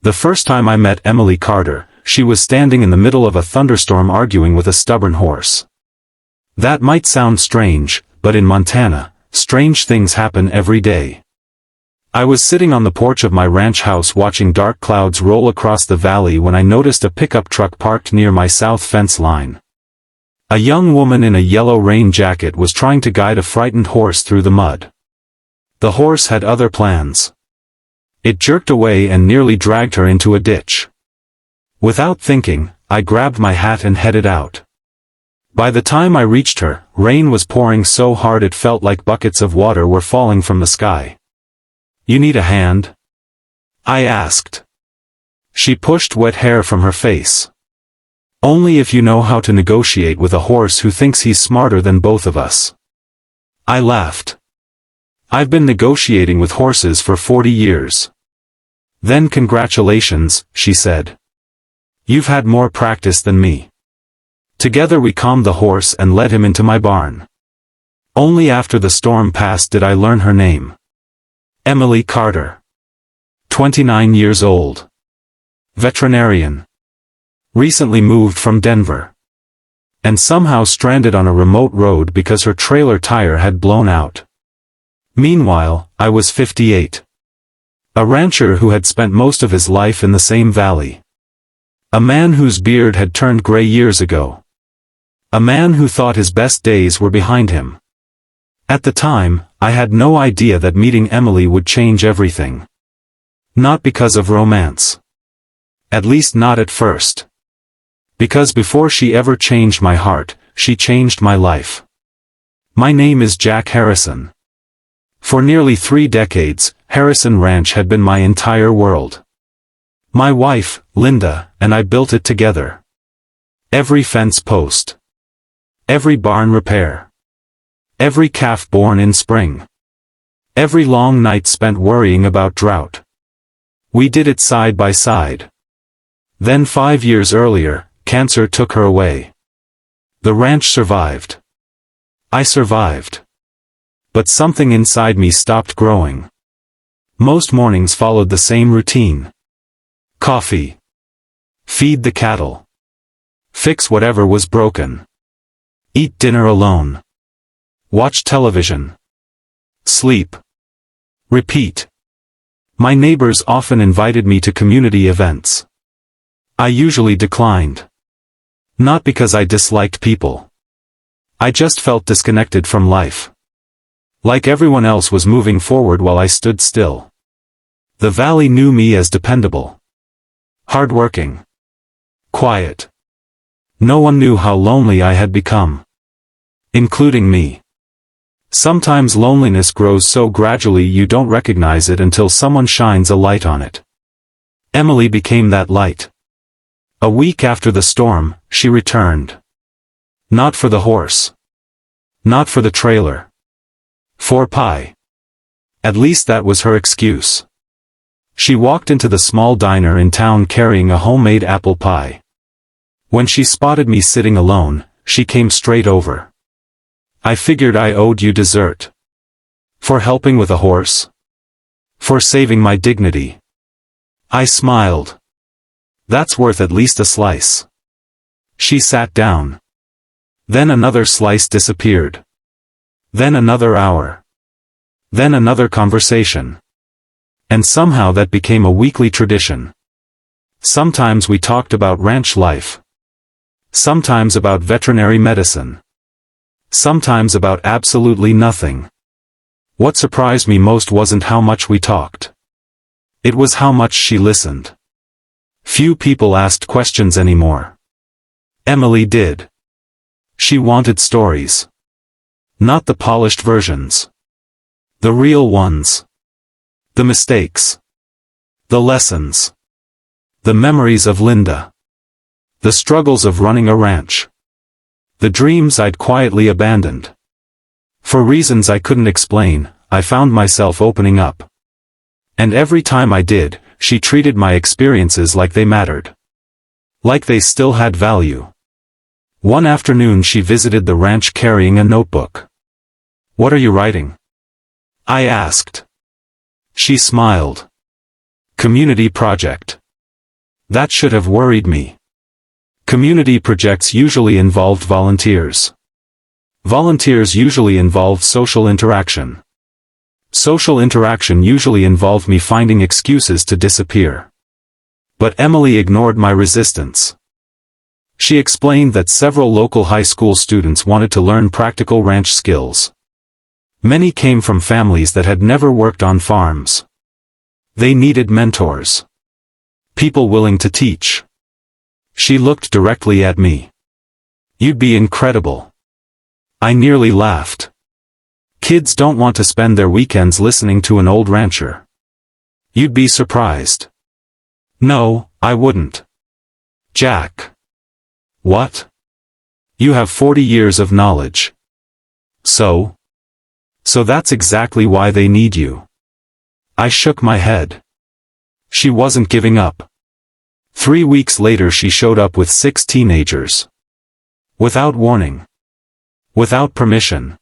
The first time I met Emily Carter, she was standing in the middle of a thunderstorm arguing with a stubborn horse. That might sound strange, but in Montana, strange things happen every day. I was sitting on the porch of my ranch house watching dark clouds roll across the valley when I noticed a pickup truck parked near my south fence line. A young woman in a yellow rain jacket was trying to guide a frightened horse through the mud. The horse had other plans. It jerked away and nearly dragged her into a ditch. Without thinking, I grabbed my hat and headed out. By the time I reached her, rain was pouring so hard it felt like buckets of water were falling from the sky. "You need a hand?" I asked. She pushed wet hair from her face. "Only if you know how to negotiate with a horse who thinks he's smarter than both of us." I laughed. "I've been negotiating with horses for 40 years. "Then congratulations," she said. "You've had more practice than me." Together we calmed the horse and led him into my barn. Only after the storm passed did I learn her name. Emily Carter. 29 years old. Veterinarian. Recently moved from Denver. And somehow stranded on a remote road because her trailer tire had blown out. Meanwhile, I was 58. A rancher who had spent most of his life in the same valley. A man whose beard had turned gray years ago. A man who thought his best days were behind him. At the time, I had no idea that meeting Emily would change everything. Not because of romance. At least not at first. Because before she ever changed my heart, she changed my life. My name is Jack Harrison. For nearly 3 decades, Harrison Ranch had been my entire world. My wife, Linda, and I built it together. Every fence post. Every barn repair. Every calf born in spring. Every long night spent worrying about drought. We did it side by side. Then 5 years earlier, cancer took her away. The ranch survived. I survived. But something inside me stopped growing. Most mornings followed the same routine. Coffee. Feed the cattle. Fix whatever was broken. Eat dinner alone. Watch television. Sleep. Repeat. My neighbors often invited me to community events. I usually declined. Not because I disliked people. I just felt disconnected from life. Like everyone else was moving forward while I stood still. The valley knew me as dependable. Hardworking. Quiet. No one knew how lonely I had become. Including me. Sometimes loneliness grows so gradually you don't recognize it until someone shines a light on it. Emily became that light. A week after the storm, she returned. Not for the horse. Not for the trailer. For pie. At least that was her excuse. She walked into the small diner in town carrying a homemade apple pie. When she spotted me sitting alone, she came straight over. "I figured I owed you dessert." "For helping with a horse?" "For saving my dignity." I smiled. "That's worth at least a slice." She sat down. Then another slice disappeared. Then another hour. Then another conversation. And somehow that became a weekly tradition. Sometimes we talked about ranch life. Sometimes about veterinary medicine. Sometimes about absolutely nothing. What surprised me most wasn't how much we talked. It was how much she listened. Few people asked questions anymore. Emily did. She wanted stories. Not the polished versions. The real ones. The mistakes. The lessons. The memories of Linda. The struggles of running a ranch. The dreams I'd quietly abandoned. For reasons I couldn't explain, I found myself opening up. And every time I did, she treated my experiences like they mattered. Like they still had value. One afternoon she visited the ranch carrying a notebook. "What are you writing?" I asked. She smiled. "Community project. That should have worried me. Community projects usually involved volunteers. Volunteers usually involved social interaction. Social interaction usually involved me finding excuses to disappear. But Emily ignored my resistance. She explained that several local high school students wanted to learn practical ranch skills. Many came from families that had never worked on farms. They needed mentors. People willing to teach. She looked directly at me. You'd be incredible. I nearly laughed. Kids don't want to spend their weekends listening to an old rancher. You'd be surprised. No, I wouldn't. Jack. What? You have 40 years of knowledge. So that's exactly why they need you. I shook my head. She wasn't giving up. 3 weeks later she showed up with 6 teenagers. Without warning. Without permission.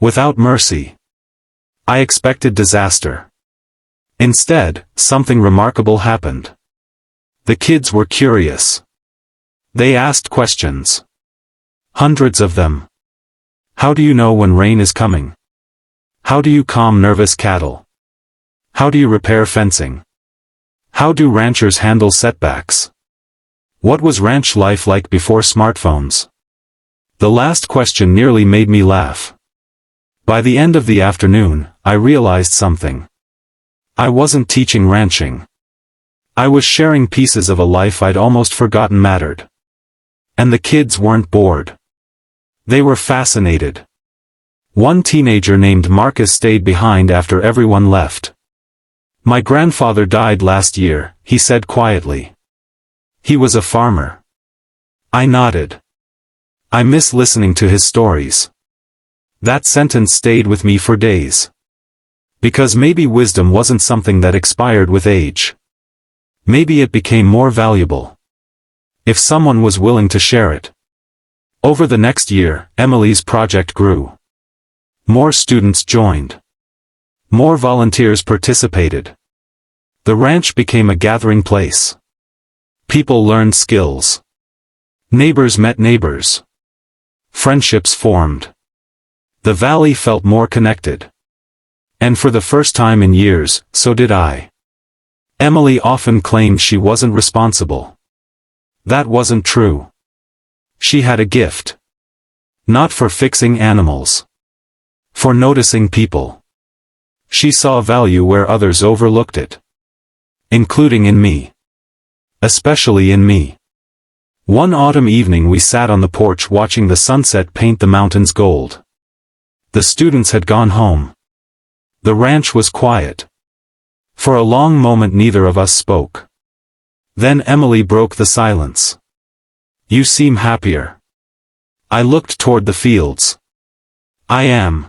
Without mercy. I expected disaster. Instead, something remarkable happened. The kids were curious. They asked questions. Hundreds of them. How do you know when rain is coming? How do you calm nervous cattle? How do you repair fencing? How do ranchers handle setbacks? What was ranch life like before smartphones? The last question nearly made me laugh. By the end of the afternoon, I realized something. I wasn't teaching ranching. I was sharing pieces of a life I'd almost forgotten mattered. And the kids weren't bored. They were fascinated. One teenager named Marcus stayed behind after everyone left. My grandfather died last year, he said quietly. He was a farmer. I nodded. I miss listening to his stories. That sentence stayed with me for days. Because maybe wisdom wasn't something that expired with age. Maybe it became more valuable if someone was willing to share it. Over the next year, Emily's project grew. More students joined. More volunteers participated. The ranch became a gathering place. People learned skills. Neighbors met neighbors. Friendships formed. The valley felt more connected. And for the first time in years, so did I. Emily often claimed she wasn't responsible. That wasn't true. She had a gift. Not for fixing animals. For noticing people. She saw value where others overlooked it. Including in me. Especially in me. One autumn evening we sat on the porch watching the sunset paint the mountains gold. The students had gone home. The ranch was quiet. For a long moment neither of us spoke. Then Emily broke the silence. You seem happier. I looked toward the fields. I am.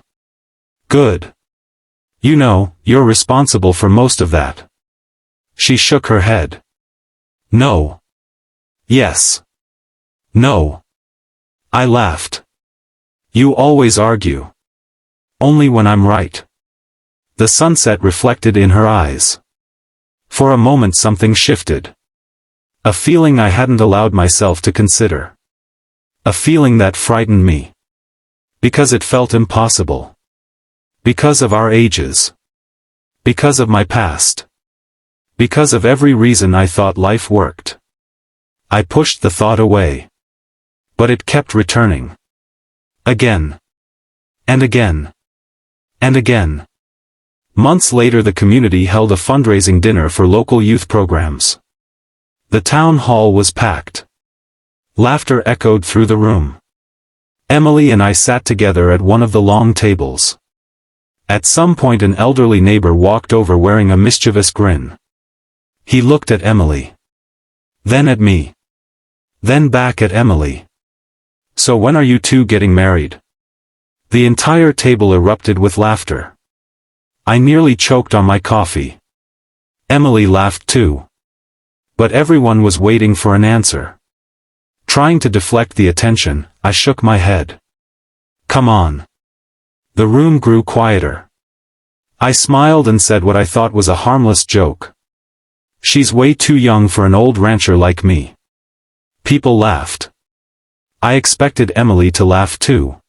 Good. You know, you're responsible for most of that. She shook her head. No. Yes. No. I laughed. You always argue. Only when I'm right. The sunset reflected in her eyes. For a moment something shifted. A feeling I hadn't allowed myself to consider. A feeling that frightened me. Because it felt impossible. Because of our ages. Because of my past. Because of every reason I thought life worked. I pushed the thought away. But it kept returning. Again. And again. And again. Months later the community held a fundraising dinner for local youth programs. The town hall was packed. Laughter echoed through the room. Emily and I sat together at one of the long tables. At some point an elderly neighbor walked over wearing a mischievous grin. He looked at Emily. Then at me. Then back at Emily. So when are you two getting married? The entire table erupted with laughter. I nearly choked on my coffee. Emily laughed too. But everyone was waiting for an answer. Trying to deflect the attention, I shook my head. Come on. The room grew quieter. I smiled and said what I thought was a harmless joke. She's way too young for an old rancher like me." People laughed. I expected Emily to laugh too.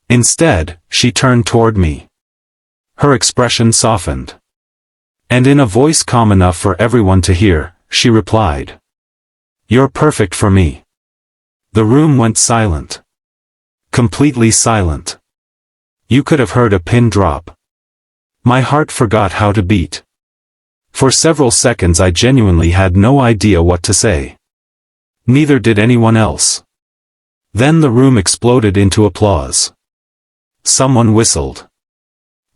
Instead, she turned toward me. Her expression softened. And in a voice calm enough for everyone to hear, she replied, "You're perfect for me." The room went silent. Completely silent. You could have heard a pin drop. My heart forgot how to beat. For several seconds I genuinely had no idea what to say. Neither did anyone else. Then the room exploded into applause. Someone whistled.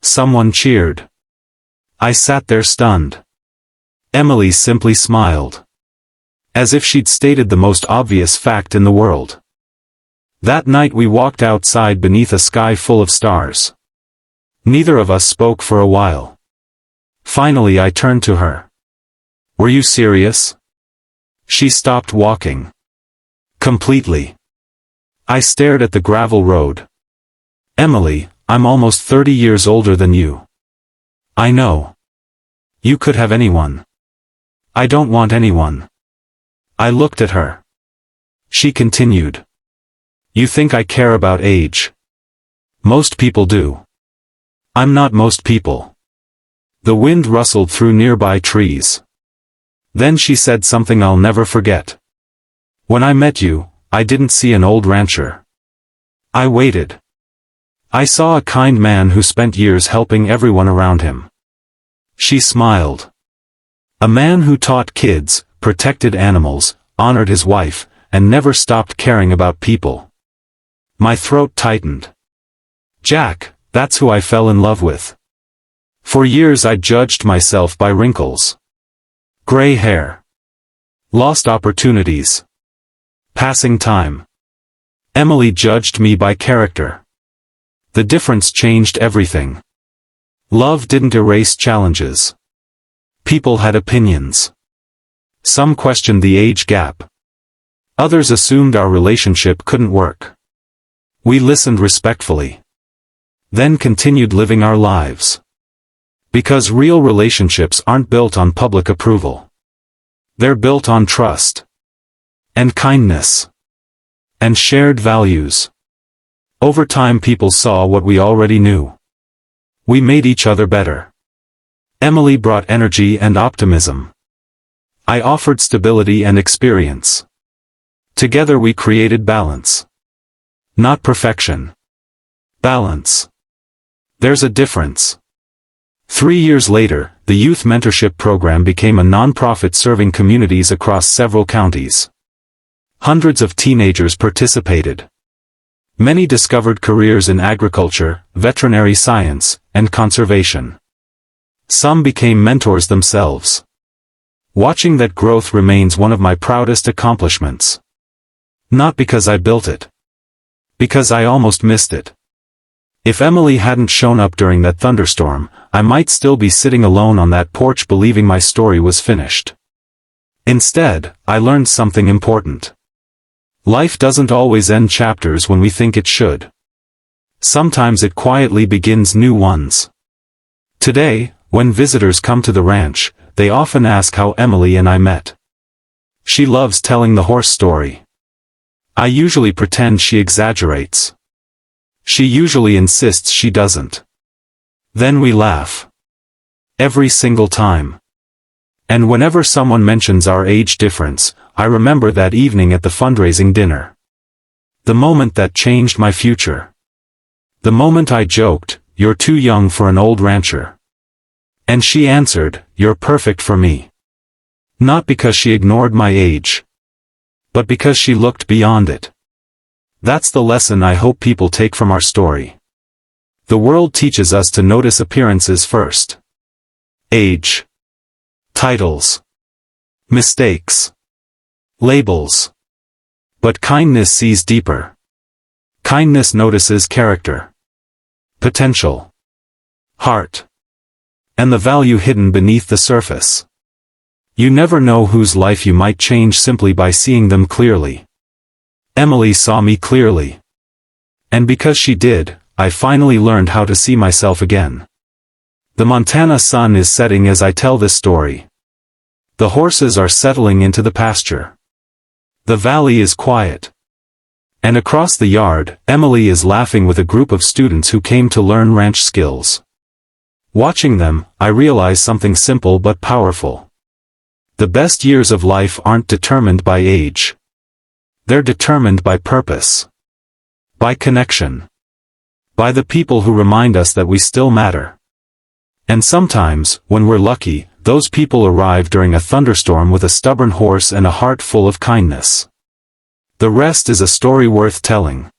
Someone cheered. I sat there stunned. Emily simply smiled. As if she'd stated the most obvious fact in the world. That night we walked outside beneath a sky full of stars. Neither of us spoke for a while. Finally I turned to her. "Were you serious?" She stopped walking. Completely. I stared at the gravel road. "Emily, I'm almost 30 years older than you." "I know. You could have anyone." "I don't want anyone." I looked at her. She continued. "You think I care about age? Most people do. I'm not most people." The wind rustled through nearby trees. Then she said something I'll never forget. "When I met you, I didn't see an old rancher. I waited. I saw a kind man who spent years helping everyone around him." She smiled. "A man who taught kids, protected animals, honored his wife, and never stopped caring about people." My throat tightened. Jack, that's who I fell in love with. For years I judged myself by wrinkles. Gray hair. Lost opportunities. Passing time. Emily judged me by character. The difference changed everything. Love didn't erase challenges. People had opinions. Some questioned the age gap. Others assumed our relationship couldn't work. We listened respectfully. Then continued living our lives. Because real relationships aren't built on public approval. They're built on trust. And kindness. And shared values. Over time people saw what we already knew. We made each other better. Emily brought energy and optimism. I offered stability and experience. Together we created balance. Not perfection. Balance. There's a difference. 3 years later, the youth mentorship program became a non-profit serving communities across several counties. Hundreds of teenagers participated. Many discovered careers in agriculture, veterinary science, and conservation. Some became mentors themselves. Watching that growth remains one of my proudest accomplishments. Not because I built it. Because I almost missed it. If Emily hadn't shown up during that thunderstorm, I might still be sitting alone on that porch believing my story was finished. Instead, I learned something important. Life doesn't always end chapters when we think it should. Sometimes it quietly begins new ones. Today, when visitors come to the ranch, they often ask how Emily and I met. She loves telling the horse story. I usually pretend she exaggerates. She usually insists she doesn't. Then we laugh. Every single time. And whenever someone mentions our age difference, I remember that evening at the fundraising dinner. The moment that changed my future. The moment I joked, "You're too young for an old rancher." And she answered, "You're perfect for me." Not because she ignored my age. But because she looked beyond it. That's the lesson I hope people take from our story. The world teaches us to notice appearances first. Age. Titles. Mistakes. Labels. But kindness sees deeper. Kindness notices character. Potential. Heart. And the value hidden beneath the surface. You never know whose life you might change simply by seeing them clearly. Emily saw me clearly. And because she did, I finally learned how to see myself again. The Montana sun is setting as I tell this story. The horses are settling into the pasture. The valley is quiet. And across the yard, Emily is laughing with a group of students who came to learn ranch skills. Watching them, I realize something simple but powerful. The best years of life aren't determined by age. They're determined by purpose. By connection. By the people who remind us that we still matter. And sometimes, when we're lucky, those people arrive during a thunderstorm with a stubborn horse and a heart full of kindness. The rest is a story worth telling.